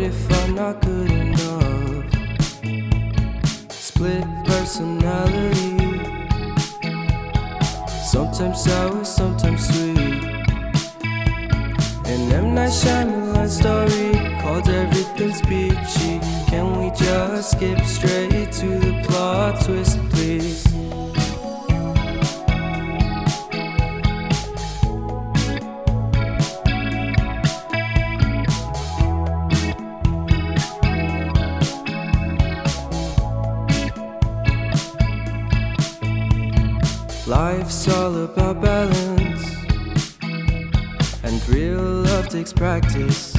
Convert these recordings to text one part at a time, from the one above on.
if I'm not good enough? Split personality, sometimes sour, sometimes sweet. An M. Night Shyamalan story called Everything's Peachy. Can we just skip straight to the plot twist, please? Life's all about balance, and real love takes practice.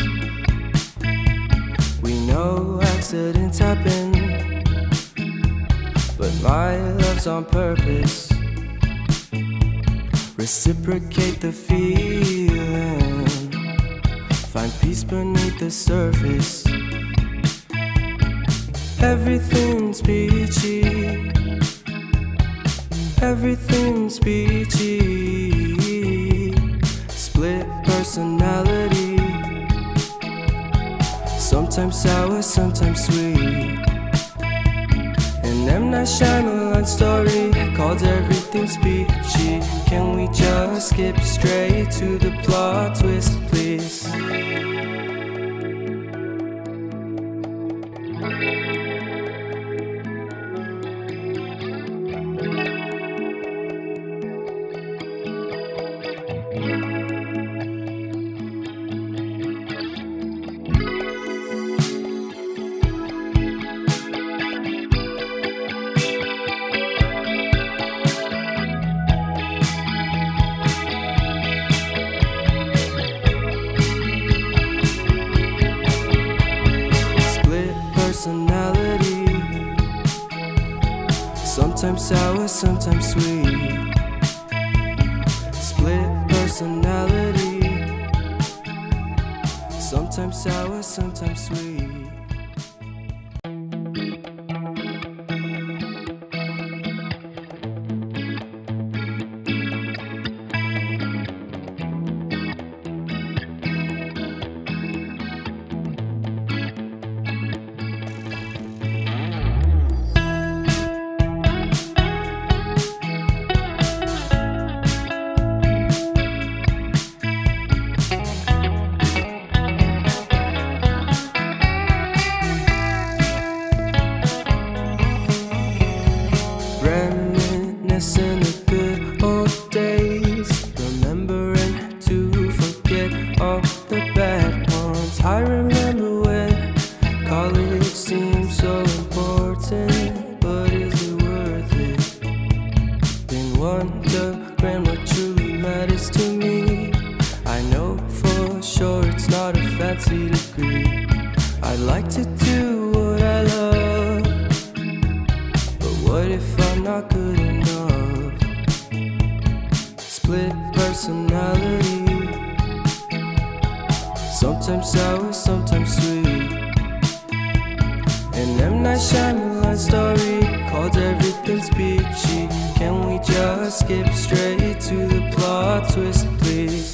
We know accidents happen, but my love's on purpose. Reciprocate the feeling, find peace beneath the surface. Everything's peachy, everything's peachy. Split personality, sometimes sour, sometimes sweet. An M. Night Shyamalan story called Everything's Peachy. Can we just skip straight to the plot twist, please? Personality, sometimes sour, sometimes sweet. Split personality, sometimes sour, sometimes sweet. Reminiscing the good old days, remembering to forget all the bad ones. I remember when college seemed so important, but is it worth it? Been wondering what truly matters to me. I know for sure it's not a fancy degree. I'd like to do what I love, but what if I'm not good enough? Split personality, sometimes sour, sometimes sweet. An M. Night Shyamalan story called Everything's Peachy. Can we just skip straight to the plot twist, please?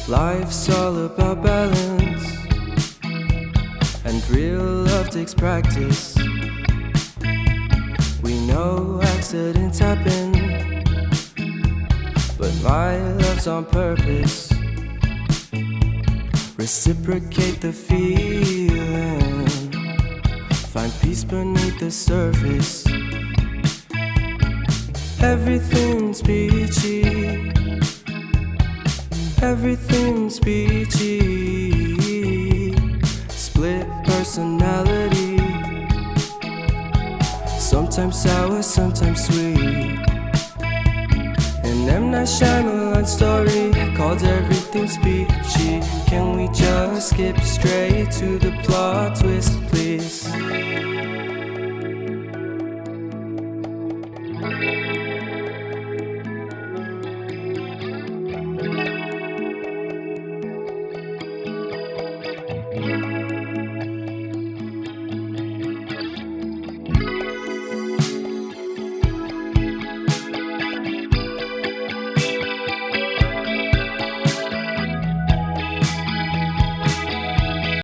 Life's all about balance, and real love takes practice. We know accidents happen, but my love's on purpose. Reciprocate the feeling, find peace beneath the surface. Everything's peachy, everything's peachy. Split personality, sometimes sour, sometimes sweet. An M. Night Shyamalan story called Everything's Peachy. Can we just skip straight to the plot twist, please?